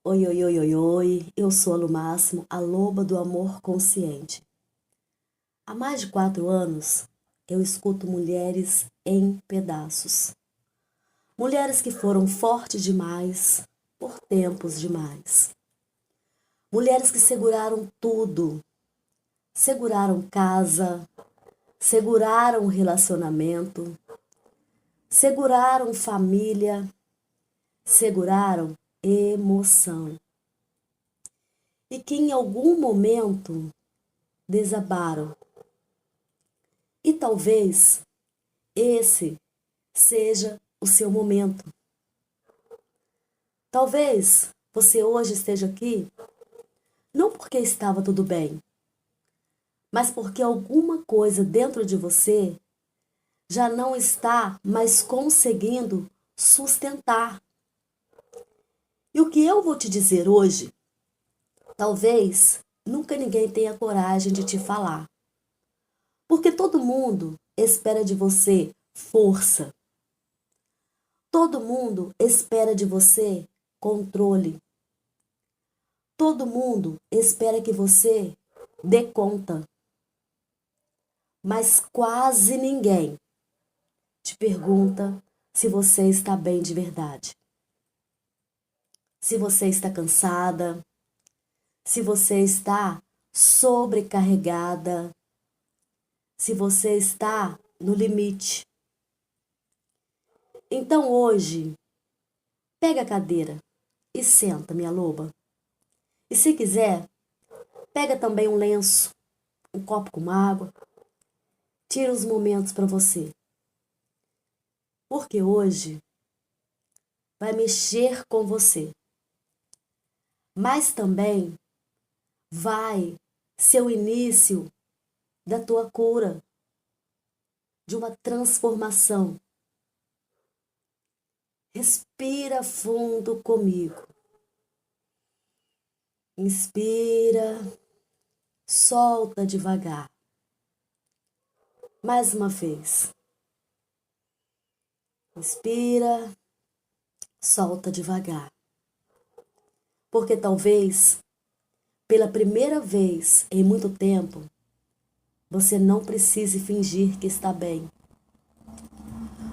Oi, oi, oi, oi, oi, eu sou a Lu Máximo, a loba do amor consciente. Há mais de 4 anos, eu escuto mulheres em pedaços. Mulheres que foram fortes demais por tempos demais. Mulheres que seguraram tudo. Seguraram casa, seguraram relacionamento, seguraram família, seguraram emoção. E que em algum momento desabaram. E talvez esse seja o seu momento. Talvez você hoje esteja aqui não porque estava tudo bem, mas porque alguma coisa dentro de você já não está mais conseguindo sustentar. E o que eu vou te dizer hoje, talvez nunca ninguém tenha coragem de te falar. Porque todo mundo espera de você força. Todo mundo espera de você controle. Todo mundo espera que você dê conta. Mas quase ninguém te pergunta se você está bem de verdade. Se você está cansada, se você está sobrecarregada, se você está no limite. Então hoje, pega a cadeira e senta, minha loba. E se quiser, pega também um lenço, um copo com água. Tira os momentos para você. Porque hoje vai mexer com você. Mas também vai ser o início da tua cura, de uma transformação. Respira fundo comigo. Inspira, solta devagar. Mais uma vez. Inspira, solta devagar. Porque talvez, pela primeira vez em muito tempo, você não precise fingir que está bem.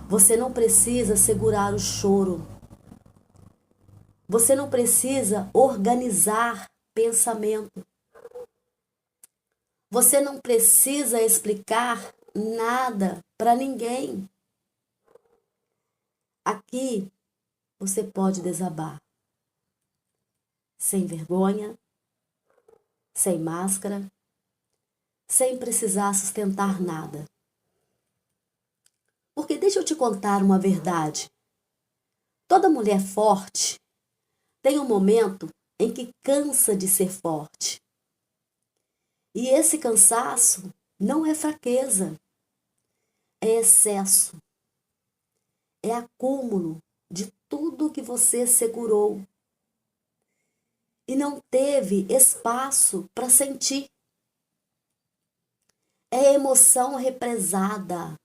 Você não precisa segurar o choro. Você não precisa organizar pensamento. Você não precisa explicar nada para ninguém. Aqui você pode desabar. Sem vergonha, sem máscara, sem precisar sustentar nada. Porque deixa eu te contar uma verdade. Toda mulher forte tem um momento em que cansa de ser forte. E esse cansaço não é fraqueza, é excesso, é acúmulo de tudo que você segurou e não teve espaço para sentir. É emoção represada,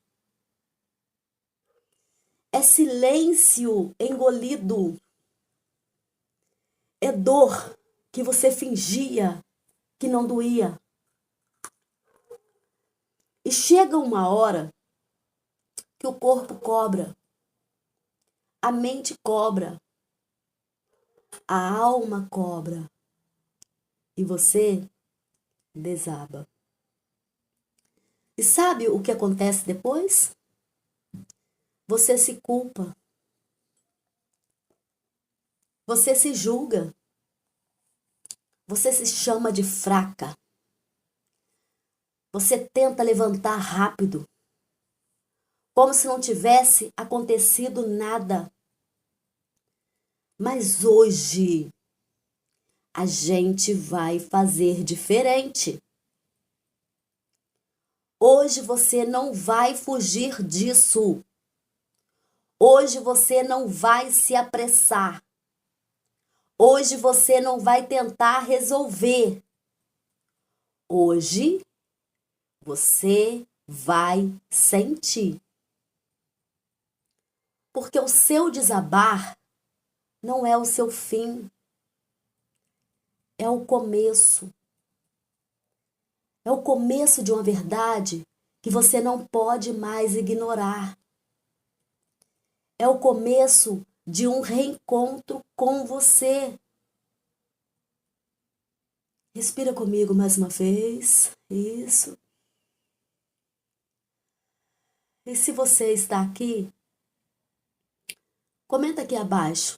é silêncio engolido, é dor que você fingia que não doía. E chega uma hora que o corpo cobra, a mente cobra, a alma cobra e você desaba. E sabe o que acontece depois? Você se culpa. Você se julga. Você se chama de fraca. Você tenta levantar rápido, como se não tivesse acontecido nada. Mas hoje a gente vai fazer diferente. Hoje você não vai fugir disso. Hoje você não vai se apressar. Hoje você não vai tentar resolver. Hoje você vai sentir. Porque o seu desabar não é o seu fim. é o começo. É o começo de uma verdade que você não pode mais ignorar. É o começo de um reencontro com você. Respira comigo mais uma vez. Isso. E se você está aqui, comenta aqui abaixo.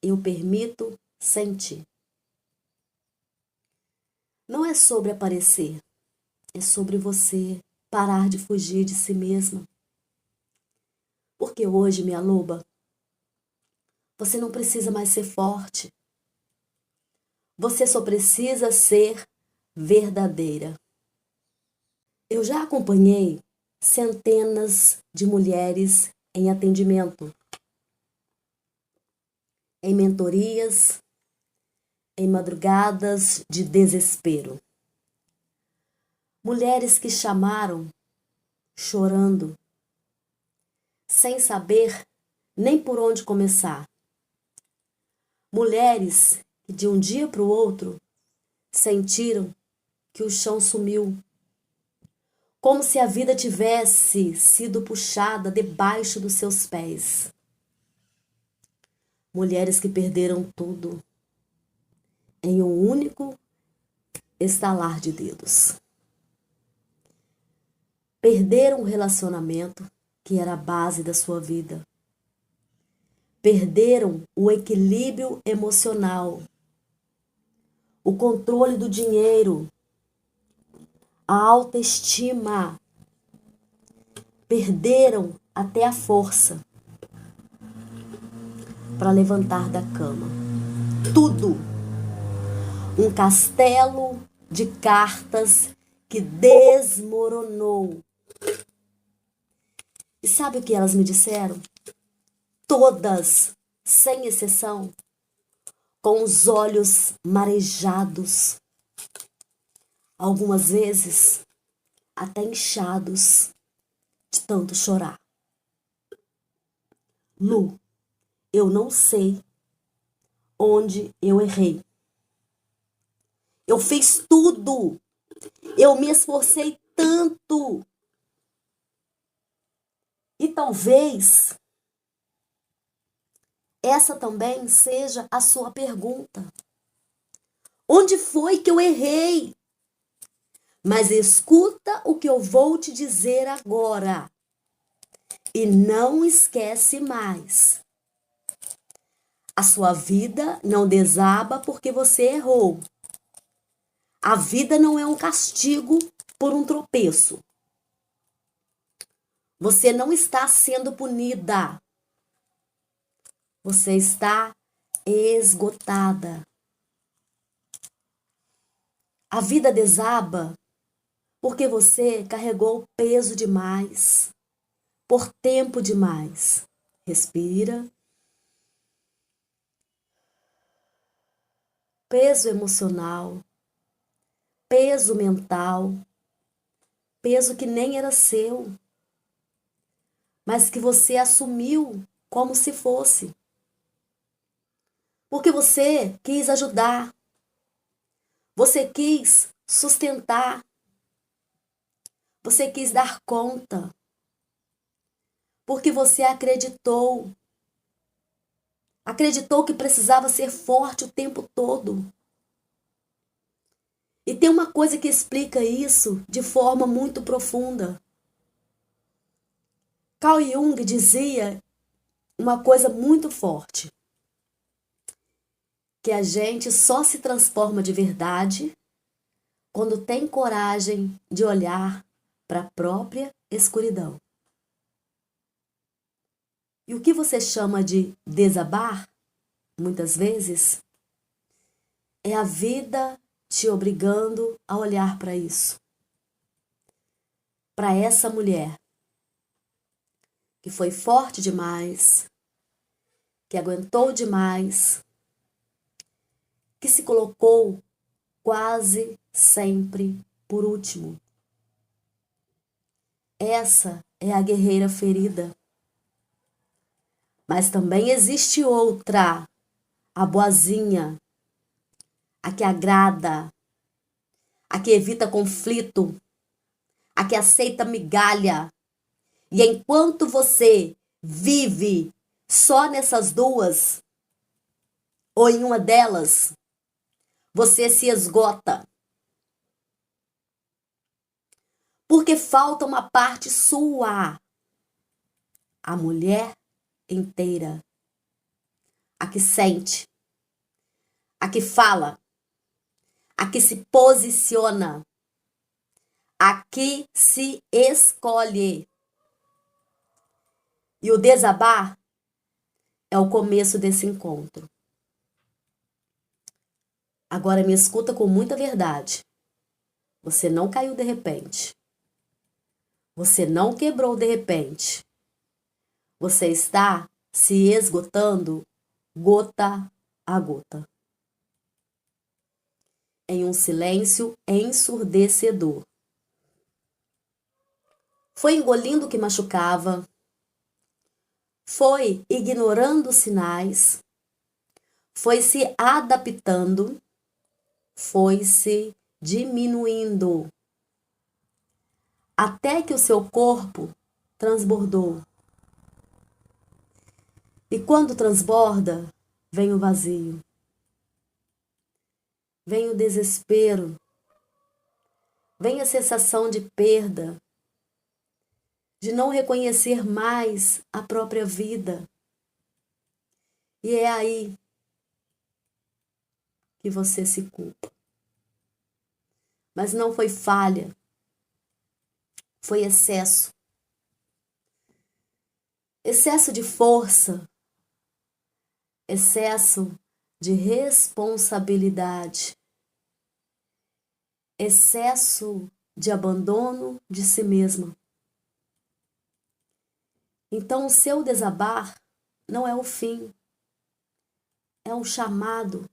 Eu permito sentir. Não é sobre aparecer, é sobre você parar de fugir de si mesma. Porque hoje, minha loba, você não precisa mais ser forte. Você só precisa ser verdadeira. Eu já acompanhei centenas de mulheres em atendimento, em mentorias, em madrugadas de desespero. Mulheres que chamaram chorando, sem saber nem por onde começar. Mulheres que de um dia para o outro sentiram que o chão sumiu, como se a vida tivesse sido puxada debaixo dos seus pés. Mulheres que perderam tudo em um único estalar de dedos. Perderam o relacionamento que era a base da sua vida. Perderam o equilíbrio emocional, o controle do dinheiro, a autoestima. Perderam até a força para levantar da cama. Tudo. Um castelo de cartas que desmoronou. E sabe o que elas me disseram? Todas, sem exceção, com os olhos marejados, algumas vezes até inchados de tanto chorar. Lu, eu não sei onde eu errei. Eu fiz tudo. Eu me esforcei tanto. E talvez essa também seja a sua pergunta. Onde foi que eu errei? Mas escuta o que eu vou te dizer agora. E não esquece mais. A sua vida não desaba porque você errou. A vida não é um castigo por um tropeço. Você não está sendo punida. Você está esgotada. A vida desaba porque você carregou peso demais, por tempo demais. Respira. Peso emocional, peso mental, peso que nem era seu, mas que você assumiu como se fosse. Porque você quis ajudar, você quis sustentar, você quis dar conta, porque você acreditou que precisava ser forte o tempo todo. E tem uma coisa que explica isso de forma muito profunda. Carl Jung dizia uma coisa muito forte, que a gente só se transforma de verdade quando tem coragem de olhar para a própria escuridão. E o que você chama de desabar, muitas vezes, é a vida te obrigando a olhar para isso. Para essa mulher que foi forte demais, que aguentou demais, que se colocou quase sempre por último. Essa é a guerreira ferida. Mas também existe outra, a boazinha, a que agrada, a que evita conflito, a que aceita migalha. E enquanto você vive só nessas duas, ou em uma delas, você se esgota. Porque falta uma parte sua. A mulher inteira. A que sente. A que fala. A que se posiciona. A que se escolhe. E o desabar é o começo desse encontro. Agora me escuta com muita verdade. Você não caiu de repente. Você não quebrou de repente. Você está se esgotando gota a gota. Em um silêncio ensurdecedor. Foi engolindo o que machucava. Foi ignorando os sinais. Foi se adaptando. Foi se diminuindo. Até que o seu corpo transbordou. E quando transborda, vem o vazio. Vem o desespero. Vem a sensação de perda. De não reconhecer mais a própria vida. E é aí que você se culpa. Mas não foi falha. Foi excesso. Excesso de força. Excesso de responsabilidade. Excesso de abandono de si mesma. Então, o seu desabar não é o fim. É um chamado.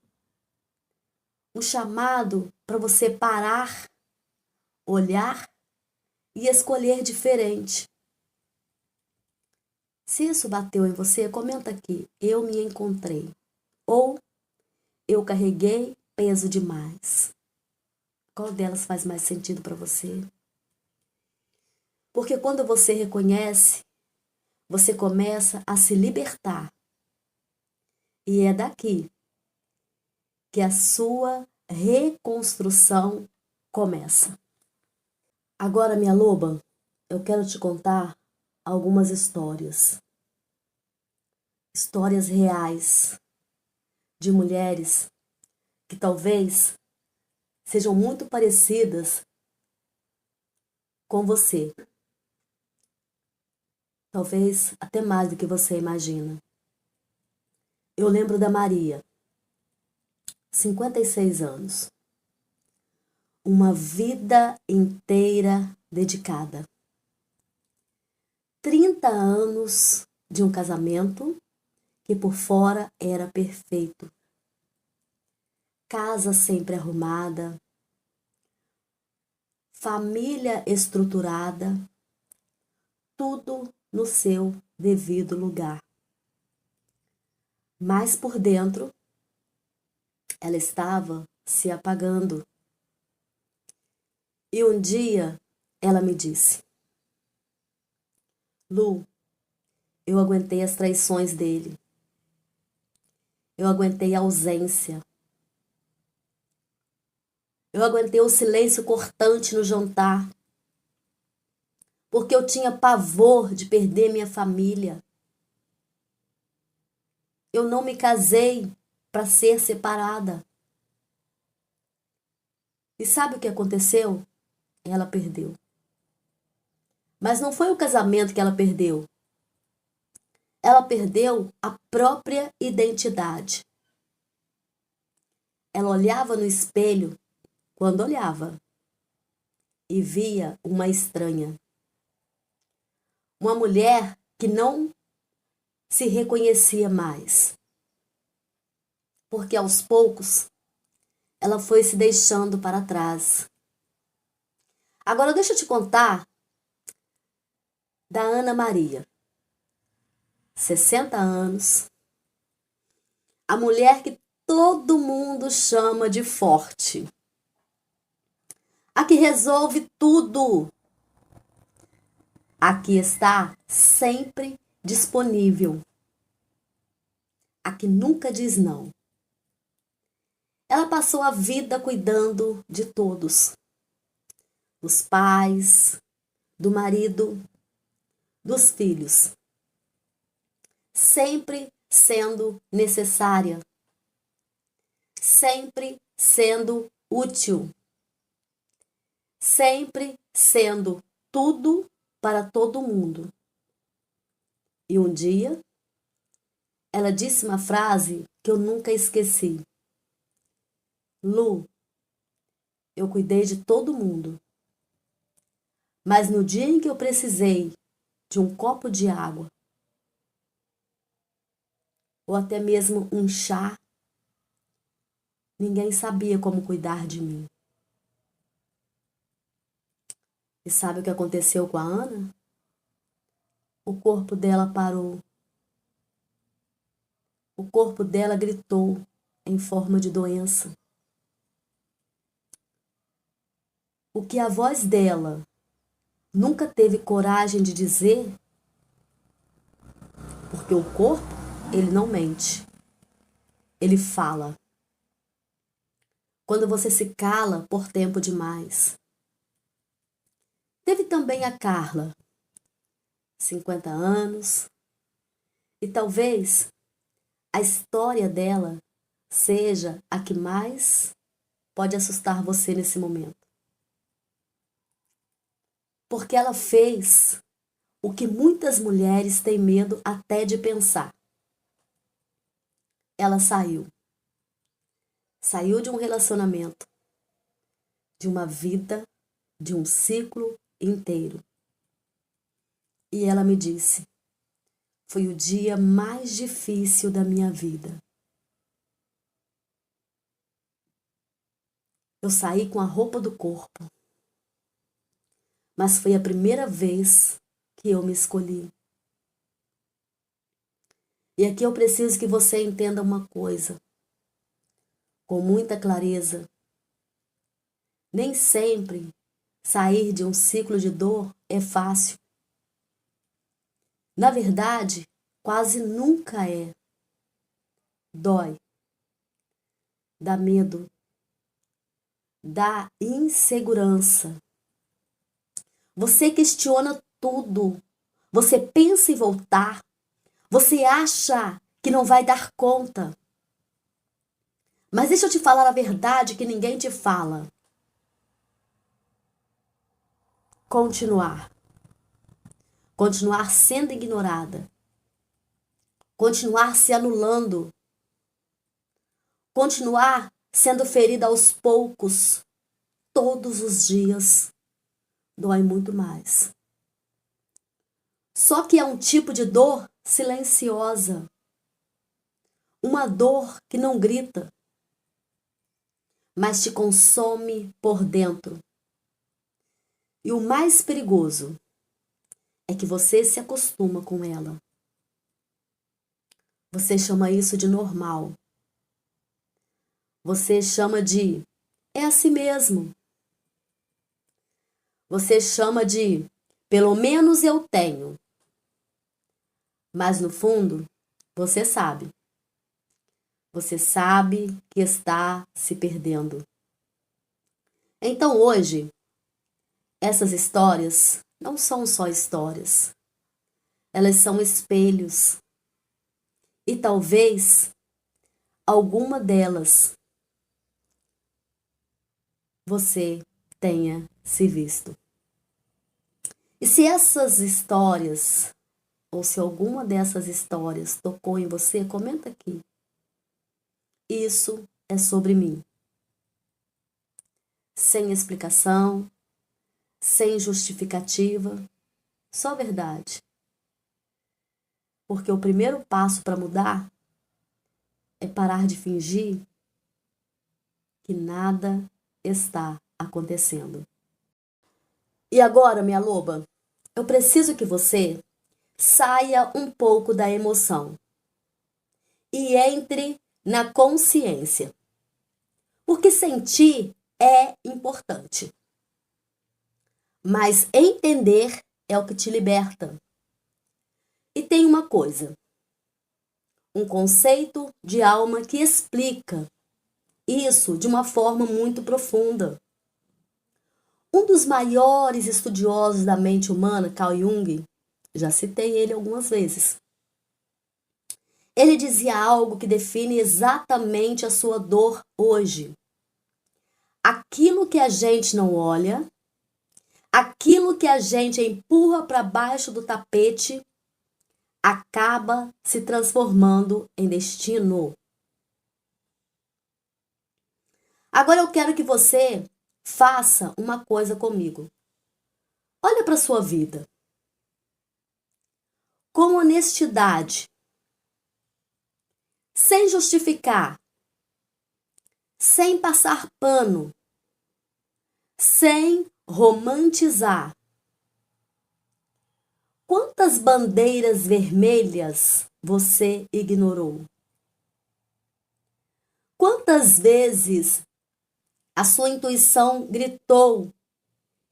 Um chamado para você parar, olhar e escolher diferente. Se isso bateu em você, comenta aqui. Eu me encontrei. Ou eu carreguei peso demais. Qual delas faz mais sentido para você? Porque quando você reconhece, você começa a se libertar. E é daqui que a sua reconstrução começa. Agora, minha loba, eu quero te contar algumas histórias. Histórias reais de mulheres que talvez sejam muito parecidas com você. Talvez até mais do que você imagina. Eu lembro da Maria, 56 anos. Uma vida inteira dedicada. 30 anos de um casamento que por fora era perfeito. Casa sempre arrumada, família estruturada, tudo no seu devido lugar. Mas por dentro, ela estava se apagando. E um dia ela me disse: Lu, eu aguentei as traições dele. Eu aguentei a ausência. Eu aguentei o silêncio cortante no jantar. Porque eu tinha pavor de perder minha família. Eu não me casei para ser separada. E sabe o que aconteceu? Ela perdeu. Mas não foi o casamento que ela perdeu. Ela perdeu a própria identidade. Ela olhava no espelho, quando olhava, e via uma estranha. Uma mulher que não se reconhecia mais. Porque aos poucos, ela foi se deixando para trás. Agora deixa eu te contar da Ana Maria. 60 anos. A mulher que todo mundo chama de forte. A que resolve tudo. A que está sempre disponível. A que nunca diz não. Ela passou a vida cuidando de todos. Dos pais, do marido, dos filhos. Sempre sendo necessária. Sempre sendo útil. Sempre sendo tudo para todo mundo. E um dia, ela disse uma frase que eu nunca esqueci. Lu, eu cuidei de todo mundo. Mas no dia em que eu precisei de um copo de água, ou até mesmo um chá, ninguém sabia como cuidar de mim. E sabe o que aconteceu com a Ana? O corpo dela parou. O corpo dela gritou em forma de doença. O que a voz dela nunca teve coragem de dizer, porque o corpo, ele não mente. Ele fala. Quando você se cala por tempo demais. Teve também a Carla, 50 anos, e talvez a história dela seja a que mais pode assustar você nesse momento. Porque ela fez o que muitas mulheres têm medo até de pensar. Ela saiu. Saiu de um relacionamento, de uma vida, de um ciclo inteiro. E ela me disse, foi o dia mais difícil da minha vida. Eu saí com a roupa do corpo, mas foi a primeira vez que eu me escolhi. E aqui eu preciso que você entenda uma coisa, com muita clareza. Nem sempre sair de um ciclo de dor é fácil. Na verdade, quase nunca é. Dói, dá medo, dá insegurança. Você questiona tudo. Você pensa em voltar. Você acha que não vai dar conta. Mas deixa eu te falar a verdade que ninguém te fala. Continuar. Continuar sendo ignorada. Continuar se anulando. Continuar sendo ferida aos poucos. Todos os dias. Dói muito mais. Só que é um tipo de dor silenciosa. Uma dor que não grita, mas te consome por dentro. E o mais perigoso é que você se acostuma com ela. Você chama isso de normal. Você chama de é assim mesmo. Você chama de pelo menos eu tenho. Mas no fundo, você sabe. Você sabe que está se perdendo. Então hoje, essas histórias não são só histórias. Elas são espelhos. E talvez alguma delas você tenha se visto. E se essas histórias, ou se alguma dessas histórias tocou em você, comenta aqui. Isso é sobre mim. Sem explicação, sem justificativa, só verdade. Porque o primeiro passo para mudar é parar de fingir que nada está acontecendo. E agora, minha loba, eu preciso que você saia um pouco da emoção e entre na consciência. Porque sentir é importante. Mas entender é o que te liberta. E tem uma coisa, um conceito de alma que explica isso de uma forma muito profunda. Um dos maiores estudiosos da mente humana, Carl Jung, já citei ele algumas vezes. Ele dizia algo que define exatamente a sua dor hoje. Aquilo que a gente não olha, aquilo que a gente empurra para baixo do tapete, acaba se transformando em destino. Agora eu quero que você faça uma coisa comigo. Olha para a sua vida. Com honestidade, sem justificar, sem passar pano, sem romantizar. Quantas bandeiras vermelhas você ignorou? Quantas vezes a sua intuição gritou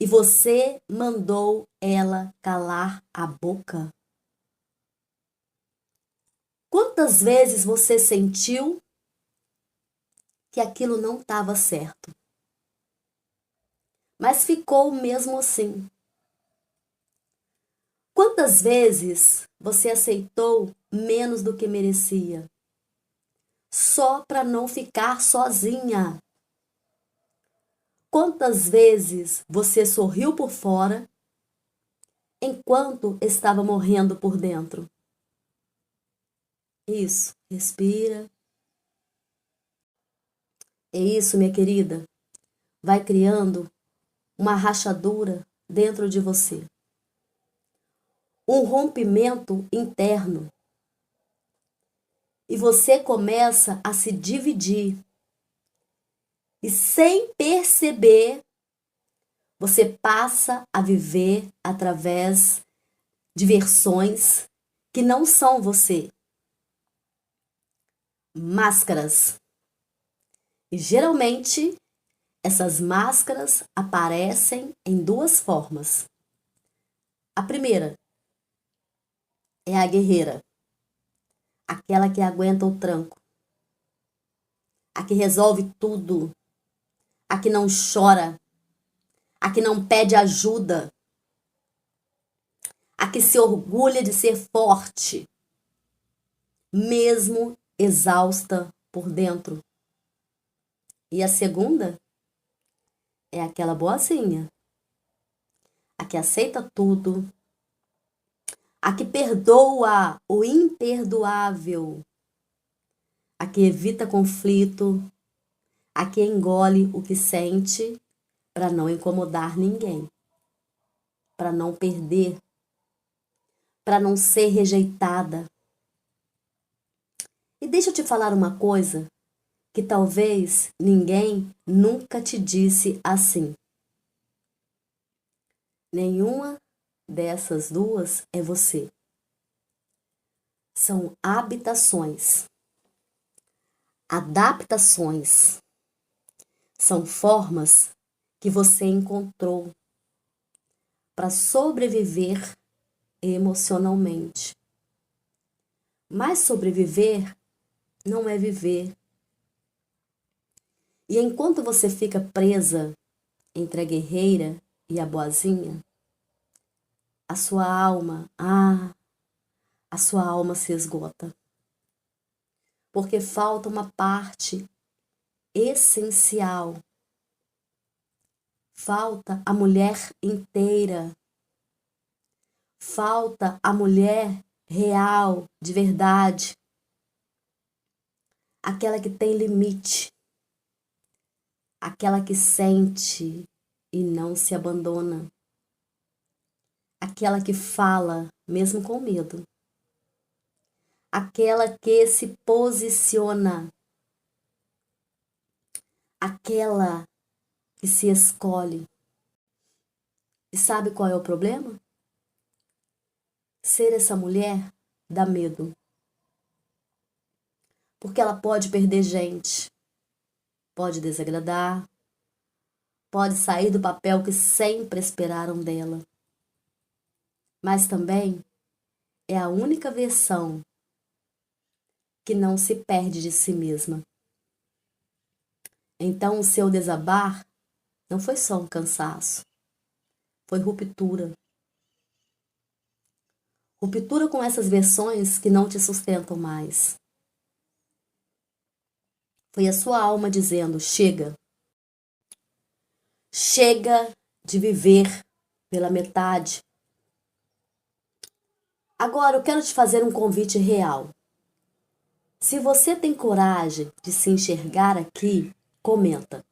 e você mandou ela calar a boca? Quantas vezes você sentiu que aquilo não estava certo, mas ficou mesmo assim? Quantas vezes você aceitou menos do que merecia, só para não ficar sozinha? Quantas vezes você sorriu por fora enquanto estava morrendo por dentro? Isso, respira. É isso, minha querida. Vai criando uma rachadura dentro de você. Um rompimento interno. E você começa a se dividir. E sem perceber, você passa a viver através de versões que não são você. Máscaras. E geralmente, essas máscaras aparecem em duas formas. A primeira é a guerreira, aquela que aguenta o tranco, a que resolve tudo, a que não chora, a que não pede ajuda, a que se orgulha de ser forte, mesmo exausta por dentro. E a segunda é aquela boazinha, a que aceita tudo, a que perdoa o imperdoável, a que evita conflito, a que engole o que sente para não incomodar ninguém, para não perder, para não ser rejeitada. E deixa eu te falar uma coisa que talvez ninguém nunca te disse assim. Nenhuma dessas duas é você. São habitações, adaptações. São formas que você encontrou para sobreviver emocionalmente. Mas sobreviver não é viver. E enquanto você fica presa entre a guerreira e a boazinha, a sua alma se esgota. Porque falta uma parte essencial. Falta a mulher inteira. Falta a mulher real, de verdade. Aquela que tem limite. Aquela que sente e não se abandona. Aquela que fala, mesmo com medo. Aquela que se posiciona. Aquela que se escolhe. E sabe qual é o problema? Ser essa mulher dá medo. porque ela pode perder gente, pode desagradar, pode sair do papel que sempre esperaram dela. Mas também é a única versão que não se perde de si mesma. Então o seu desabar não foi só um cansaço, foi ruptura. Ruptura com essas versões que não te sustentam mais. Foi a sua alma dizendo: chega. Chega de viver pela metade. Agora eu quero te fazer um convite real. Se você tem coragem de se enxergar aqui, comenta: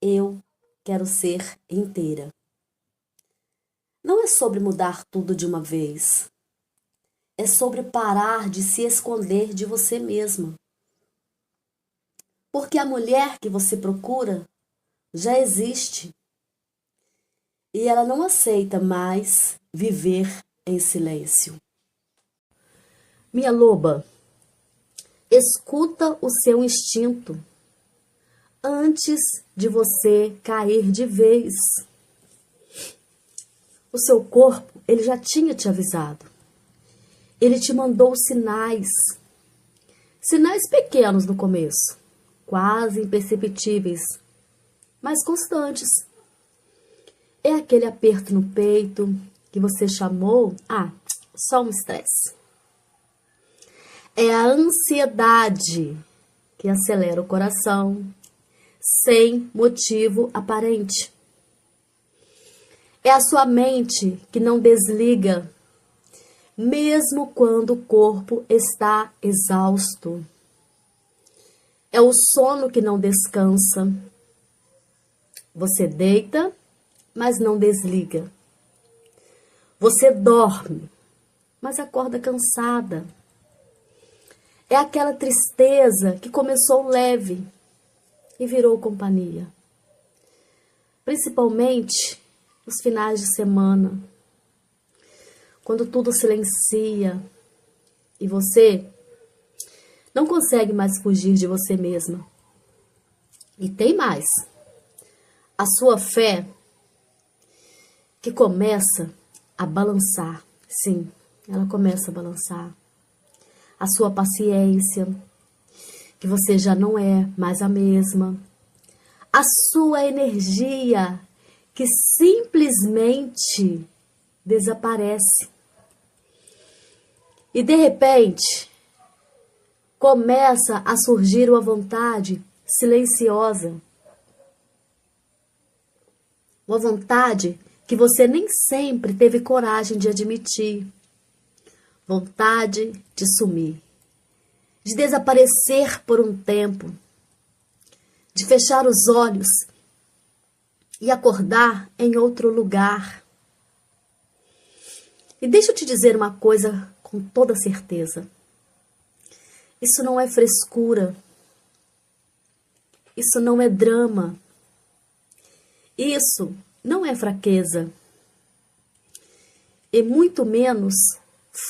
eu quero ser inteira. Não é sobre mudar tudo de uma vez. É sobre parar de se esconder de você mesma. Porque a mulher que você procura já existe. E ela não aceita mais viver em silêncio. Minha loba, escuta o seu instinto antes de você cair de vez. O seu corpo, ele já tinha te avisado. Ele te mandou sinais. Sinais pequenos no começo, quase imperceptíveis, mas constantes. É aquele aperto no peito que você chamou, só um estresse. É a ansiedade que acelera o coração, sem motivo aparente. É a sua mente que não desliga, mesmo quando o corpo está exausto. É o sono que não descansa. Você deita, mas não desliga. Você dorme, mas acorda cansada. É aquela tristeza que começou leve e virou companhia. Principalmente nos finais de semana, quando tudo silencia e você não consegue mais fugir de você mesma. E tem mais. A sua fé que começa a balançar. Sim, ela começa a balançar. A sua paciência, que você já não é mais a mesma. A sua energia, que simplesmente desaparece. E de repente, começa a surgir uma vontade silenciosa. Uma vontade que você nem sempre teve coragem de admitir. Vontade de sumir, de desaparecer por um tempo, de fechar os olhos e acordar em outro lugar. E deixa eu te dizer uma coisa com toda certeza. Isso não é frescura. Isso não é drama. Isso não é fraqueza. E muito menos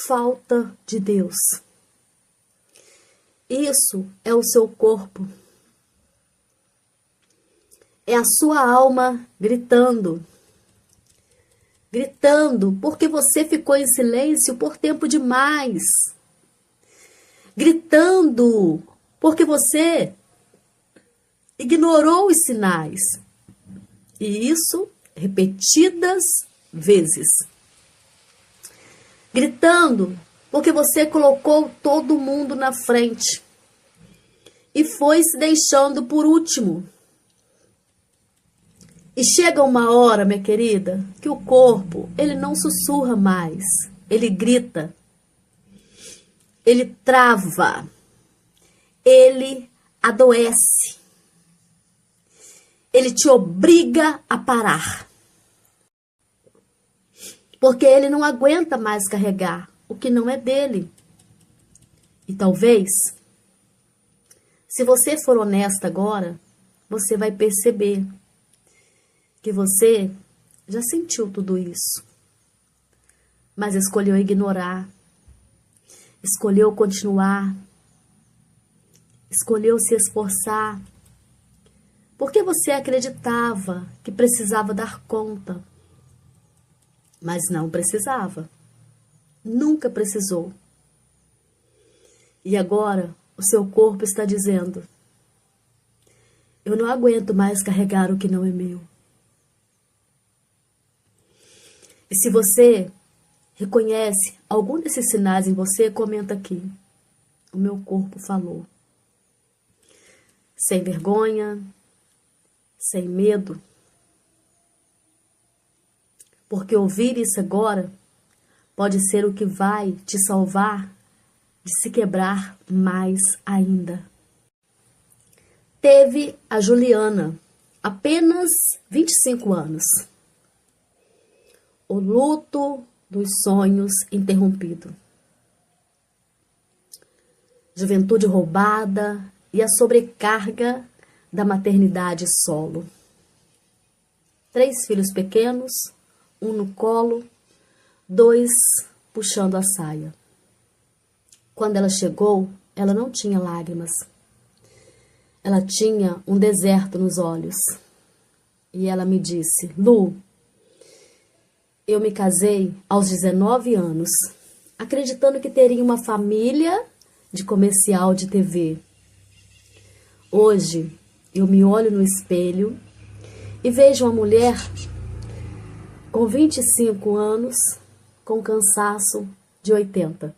falta de Deus. Isso é o seu corpo. É a sua alma gritando. Gritando porque você ficou em silêncio por tempo demais. Gritando porque você ignorou os sinais. E isso repetidas vezes. Gritando porque você colocou todo mundo na frente e foi se deixando por último. E chega uma hora, minha querida, que o corpo, ele não sussurra mais, ele grita, ele trava, ele adoece, ele te obriga a parar. Porque ele não aguenta mais carregar o que não é dele. E talvez, se você for honesta agora, você vai perceber que você já sentiu tudo isso, mas escolheu ignorar, escolheu continuar escolheu se esforçar, porque você acreditava que precisava dar conta, mas não precisava, nunca precisou. E agora o seu corpo está dizendo: eu não aguento mais carregar o que não é meu. E se você reconhece algum desses sinais em você, comenta aqui. O meu corpo falou. Sem vergonha, sem medo. Porque ouvir isso agora pode ser o que vai te salvar de se quebrar mais ainda. Teve a Juliana, apenas 25 anos. O luto dos sonhos interrompido. Juventude roubada e a sobrecarga da maternidade solo. 3 filhos pequenos, um no colo, 2 puxando a saia. Quando ela chegou, ela não tinha lágrimas. Ela tinha um deserto nos olhos. E ela me disse: Lu, eu me casei aos 19 anos, acreditando que teria uma família de comercial de TV. Hoje, eu me olho no espelho e vejo uma mulher com 25 anos, com cansaço de 80.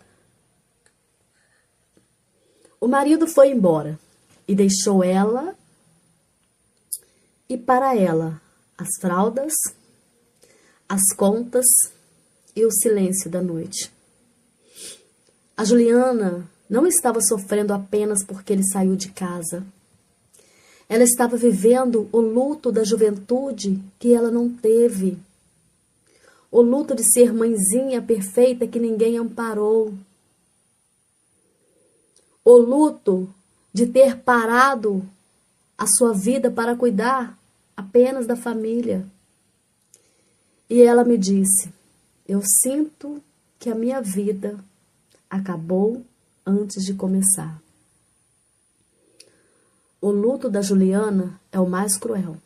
O marido foi embora e deixou ela e para ela as fraldas, as contas e o silêncio da noite. A Juliana não estava sofrendo apenas porque ele saiu de casa. Ela estava vivendo o luto da juventude que ela não teve. O luto de ser mãezinha perfeita que ninguém amparou. O luto de ter parado a sua vida para cuidar apenas da família. E ela me disse: eu sinto que a minha vida acabou antes de começar. O luto da Juliana é o mais cruel.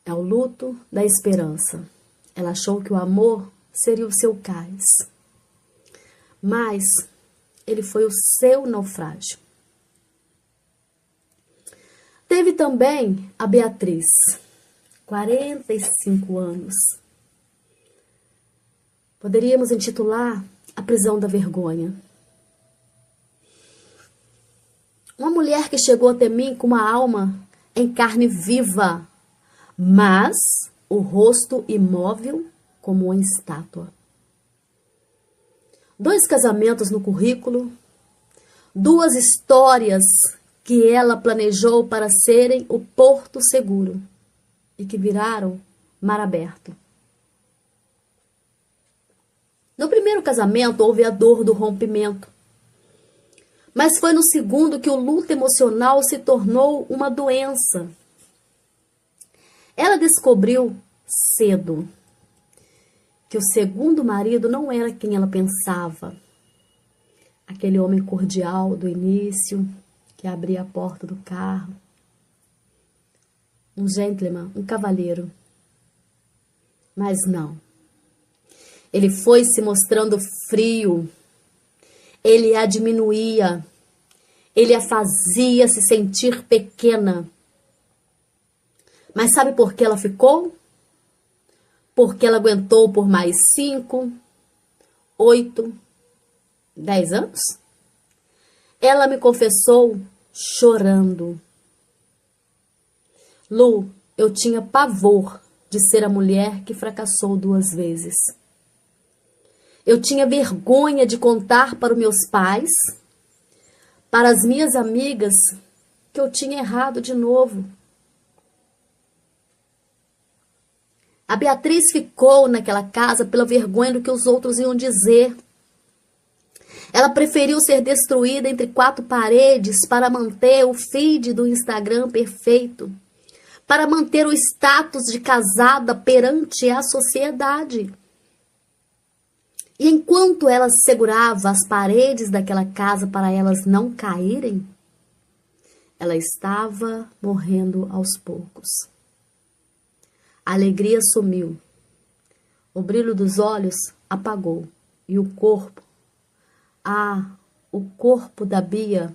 É o luto da esperança. Ela achou que o amor seria o seu cais. Mas ele foi o seu naufrágio. Teve também a Beatriz, 45 anos. Poderíamos intitular a prisão da vergonha. Uma mulher que chegou até mim com uma alma em carne viva, mas o rosto imóvel como uma estátua. 2 casamentos no currículo, 2 histórias que ela planejou para serem o porto seguro e que viraram mar aberto. No primeiro casamento houve a dor do rompimento, mas foi no segundo que o luto emocional se tornou uma doença. Ela descobriu cedo que o segundo marido não era quem ela pensava. Aquele homem cordial do início, que abria a porta do carro. Um gentleman, um cavalheiro. Mas não. Ele foi se mostrando frio. Ele a diminuía. Ele a fazia se sentir pequena. Mas sabe por que ela ficou? Porque ela aguentou por mais 5, 8, 10 anos? Ela me confessou chorando. Lu, eu tinha pavor de ser a mulher que fracassou 2 vezes. Eu tinha vergonha de contar para os meus pais, para as minhas amigas, que eu tinha errado de novo. A Beatriz ficou naquela casa pela vergonha do que os outros iam dizer. Ela preferiu ser destruída entre 4 paredes para manter o feed do Instagram perfeito, para manter o status de casada perante a sociedade. E enquanto ela segurava as paredes daquela casa para elas não caírem, ela estava morrendo aos poucos. A alegria sumiu. O brilho dos olhos apagou. E o corpo, o corpo da Bia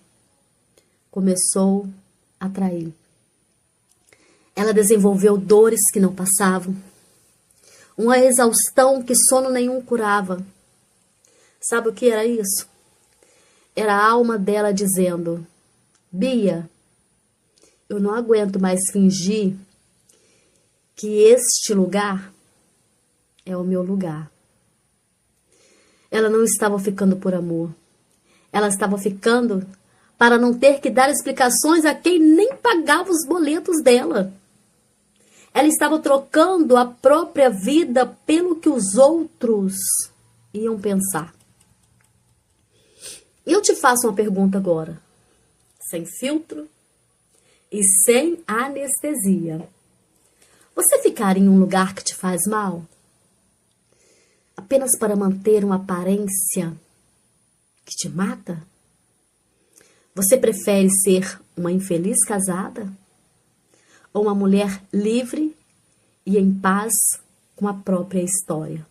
começou a trair. Ela desenvolveu dores que não passavam. Uma exaustão que sono nenhum curava. Sabe o que era isso? Era a alma dela dizendo: Bia, eu não aguento mais fingir que este lugar é o meu lugar. Ela não estava ficando por amor. Ela estava ficando para não ter que dar explicações a quem nem pagava os boletos dela. Ela estava trocando a própria vida pelo que os outros iam pensar. Eu te faço uma pergunta agora, sem filtro e sem anestesia. Você ficaria em um lugar que te faz mal? Apenas para manter uma aparência que te mata? Você prefere ser uma infeliz casada? Ou uma mulher livre e em paz com a própria história?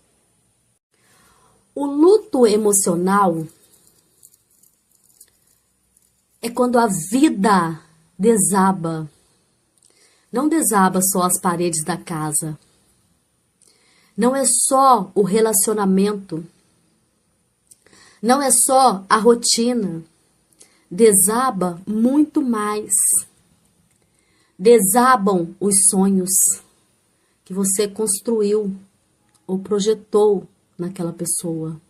O luto emocional é quando a vida desaba. Não desaba só as paredes da casa. Não é só o relacionamento. Não é só a rotina. Desaba muito mais. Desabam os sonhos que você construiu ou projetou naquela pessoa.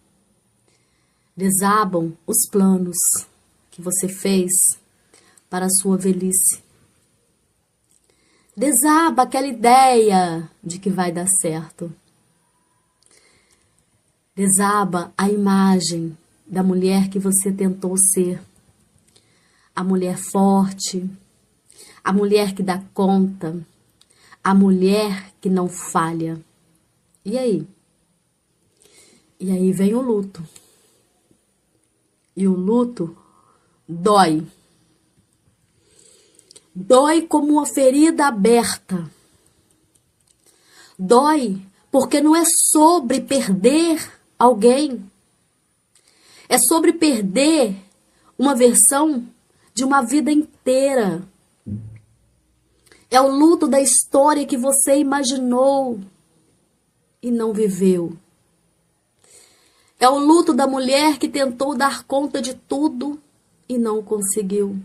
Desabam os planos que você fez para a sua velhice. Desaba aquela ideia de que vai dar certo. Desaba a imagem da mulher que você tentou ser. A mulher forte, a mulher que dá conta, a mulher que não falha. E aí? E aí vem o luto. E o luto dói. Dói como uma ferida aberta. Dói porque não é sobre perder alguém. É sobre perder uma versão de uma vida inteira. É o luto da história que você imaginou e não viveu. É o luto da mulher que tentou dar conta de tudo e não conseguiu.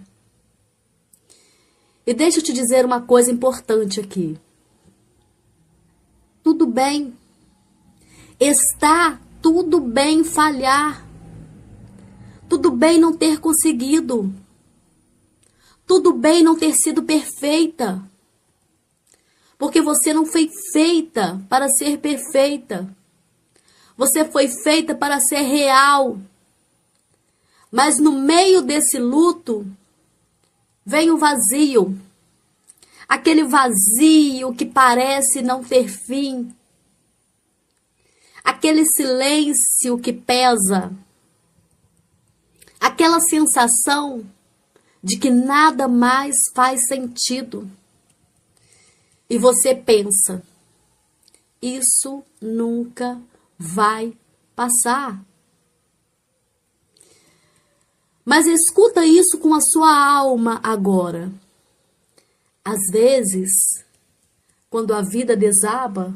E deixa eu te dizer uma coisa importante aqui. Tudo bem. Está tudo bem falhar. Tudo bem não ter conseguido. Tudo bem não ter sido perfeita. Porque você não foi feita para ser perfeita. Você foi feita para ser real. Mas no meio desse luto, vem o vazio. Aquele vazio que parece não ter fim. Aquele silêncio que pesa. Aquela sensação de que nada mais faz sentido. E você pensa, isso nunca vai passar. Mas escuta isso com a sua alma agora. Às vezes, quando a vida desaba,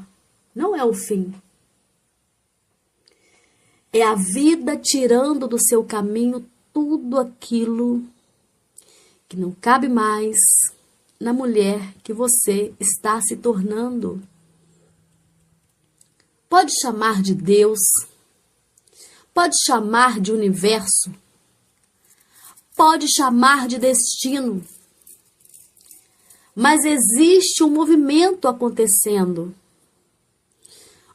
não é o fim. É a vida tirando do seu caminho tudo aquilo que não cabe mais na mulher que você está se tornando. Pode chamar de Deus, pode chamar de universo, pode chamar de destino, mas existe um movimento acontecendo,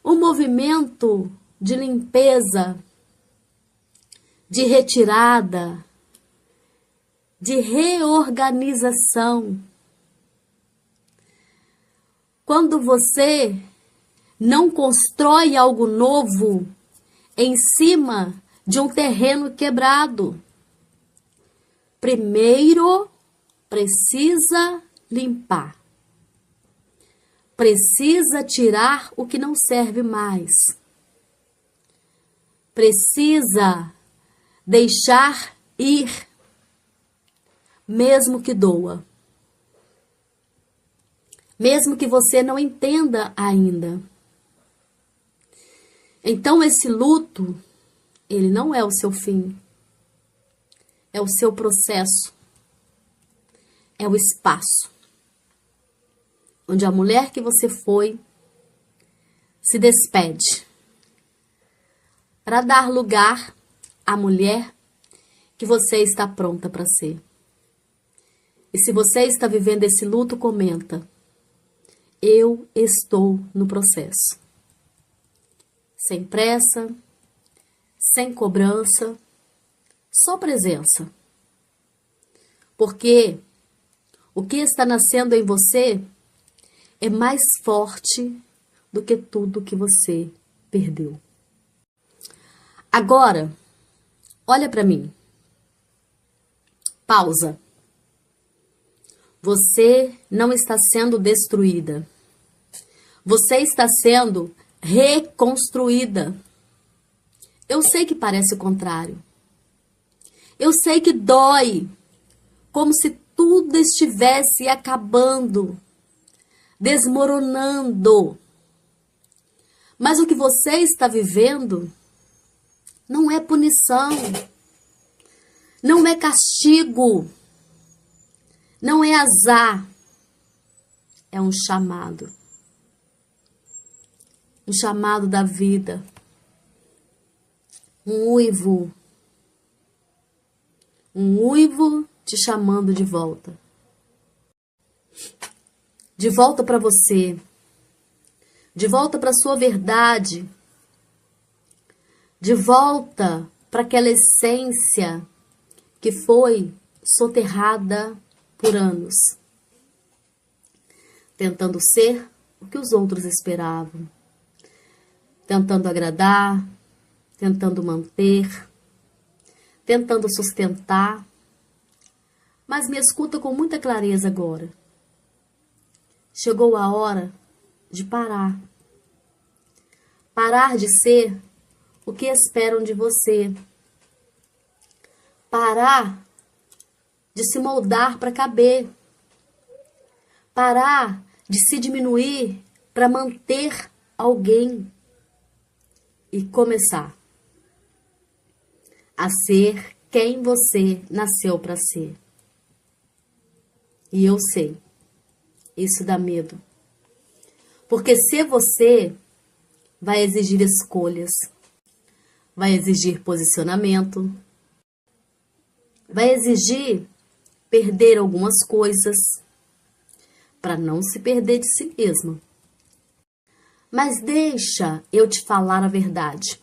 um movimento de limpeza, de retirada, de reorganização. Quando você não constrói algo novo, em cima de um terreno quebrado. Primeiro, precisa limpar. Precisa tirar o que não serve mais. Precisa deixar ir, mesmo que doa. Mesmo que você não entenda ainda. Então esse luto, ele não é o seu fim. É o seu processo. É o espaço onde a mulher que você foi se despede para dar lugar à mulher que você está pronta para ser. E se você está vivendo esse luto, comenta: eu estou no processo. Sem pressa, sem cobrança, só presença. Porque o que está nascendo em você é mais forte do que tudo que você perdeu. Agora, olha para mim. Pausa. Você não está sendo destruída. Você está sendo reconstruída. Eu sei que parece o contrário. Eu sei que dói, como se tudo estivesse acabando, desmoronando. Mas o que você está vivendo não é punição, não é castigo, não é azar, é um chamado. Um chamado da vida. Um uivo. Um uivo te chamando de volta. De volta para você. De volta para sua verdade. De volta para aquela essência que foi soterrada por anos. Tentando ser o que os outros esperavam. Tentando agradar, tentando manter, tentando sustentar. Mas me escuta com muita clareza agora. Chegou a hora de parar. Parar de ser o que esperam de você. Parar de se moldar para caber. Parar de se diminuir para manter alguém. E começar a ser quem você nasceu para ser. E eu sei, isso dá medo. Porque ser você vai exigir escolhas, vai exigir posicionamento, vai exigir perder algumas coisas para não se perder de si mesmo. Mas deixa eu te falar a verdade.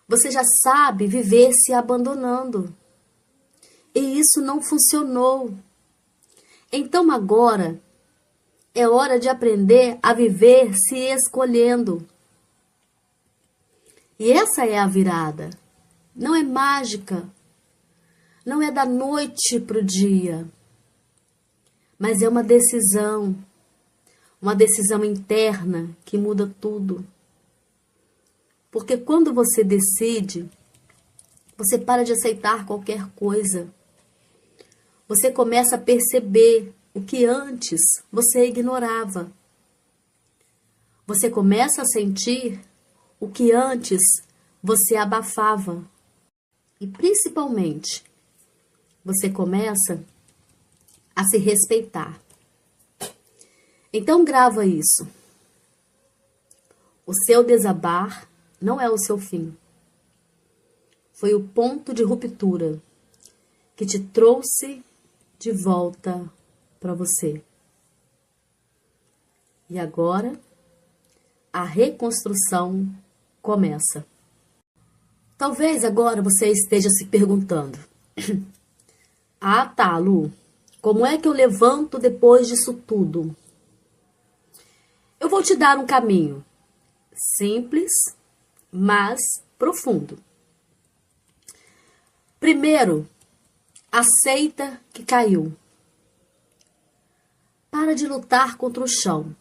Você já sabe viver se abandonando. E isso não funcionou. Então agora é hora de aprender a viver se escolhendo. E essa é a virada. Não é mágica. Não é da noite para o dia. Mas é uma decisão. Uma decisão interna que muda tudo. Porque quando você decide, você para de aceitar qualquer coisa. Você começa a perceber o que antes você ignorava. Você começa a sentir o que antes você abafava. E principalmente, você começa a se respeitar. Então grava isso. O seu desabar não é o seu fim. Foi o ponto de ruptura que te trouxe de volta para você. E agora, a reconstrução começa. Talvez agora você esteja se perguntando: ah, tá, Lu, como é que eu levanto depois disso tudo? Eu vou te dar um caminho simples, mais profundo. Primeiro, aceita que caiu. Para de lutar contra o chão.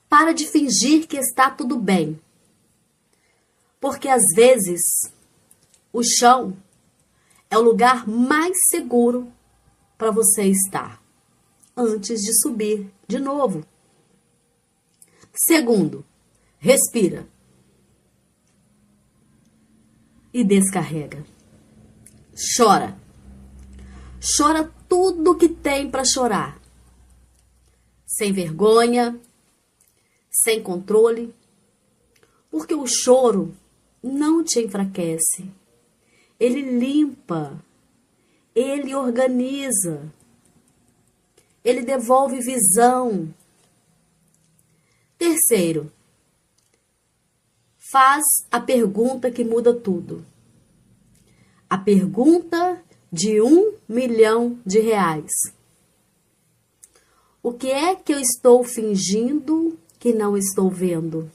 Para de fingir que está tudo bem. Porque às vezes o chão é o lugar mais seguro para você estar antes de subir de novo. Segundo, respira e descarrega. Chora. Chora tudo que tem para chorar. Sem vergonha, sem controle, porque o choro não te enfraquece. Ele limpa, ele organiza, ele devolve visão. Terceiro, faz a pergunta que muda tudo. A pergunta de R$1 milhão. O que é que eu estou fingindo que não estou vendo?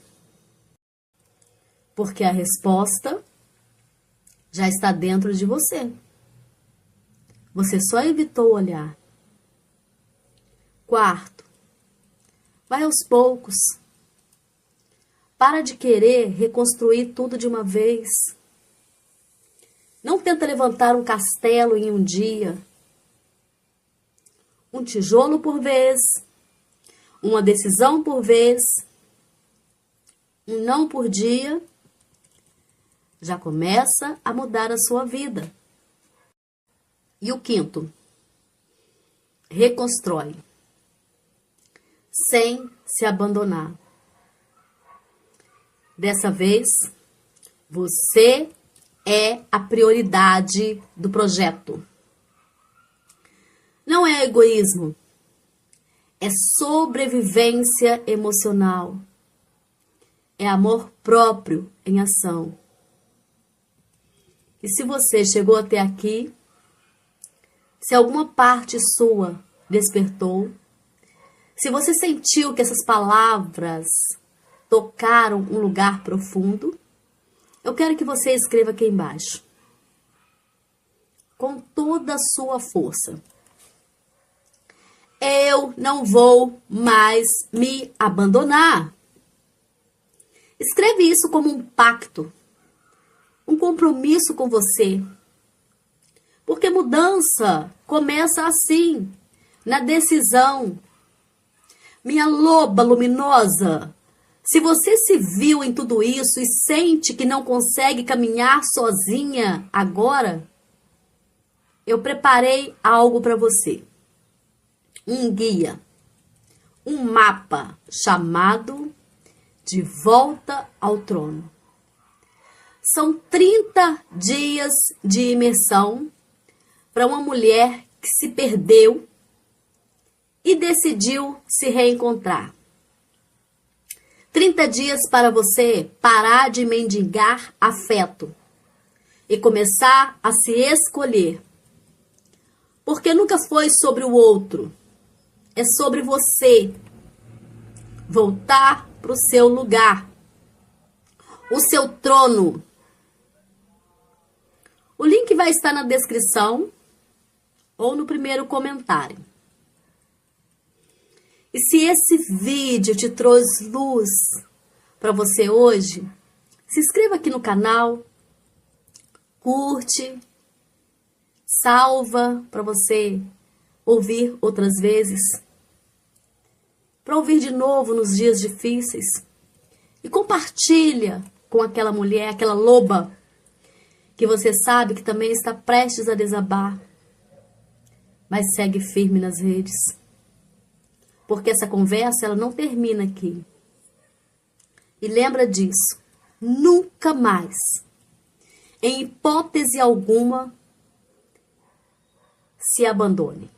Porque a resposta já está dentro de você. Você só evitou olhar. Quarto, vai aos poucos. Para de querer reconstruir tudo de uma vez. Não tenta levantar um castelo em um dia. Um tijolo por vez. Uma decisão por vez. Um não por dia. Já começa a mudar a sua vida. E o quinto, reconstrói, sem se abandonar. Dessa vez, você é a prioridade do projeto. Não é egoísmo, é sobrevivência emocional, é amor próprio em ação. E se você chegou até aqui, se alguma parte sua despertou, se você sentiu que essas palavras tocaram um lugar profundo, eu quero que você escreva aqui embaixo, com toda a sua força. Eu não vou mais me abandonar. Escreve isso como um pacto, um compromisso com você. Porque mudança começa assim, na decisão. Minha loba luminosa, se você se viu em tudo isso e sente que não consegue caminhar sozinha agora, eu preparei algo para você. Um guia, um mapa chamado De Volta ao Trono. São 30 dias de imersão para uma mulher que se perdeu e decidiu se reencontrar. 30 dias para você parar de mendigar afeto e começar a se escolher. Porque nunca foi sobre o outro, é sobre você. Voltar para o seu lugar, o seu trono. O link vai estar na descrição ou no primeiro comentário. E se esse vídeo te trouxe luz para você hoje, se inscreva aqui no canal, curte, salva para você ouvir outras vezes, para ouvir de novo nos dias difíceis, e compartilha com aquela mulher, aquela loba, que você sabe que também está prestes a desabar, mas segue firme nas redes. Porque essa conversa, ela não termina aqui. E lembra disso, nunca mais, em hipótese alguma, se abandone.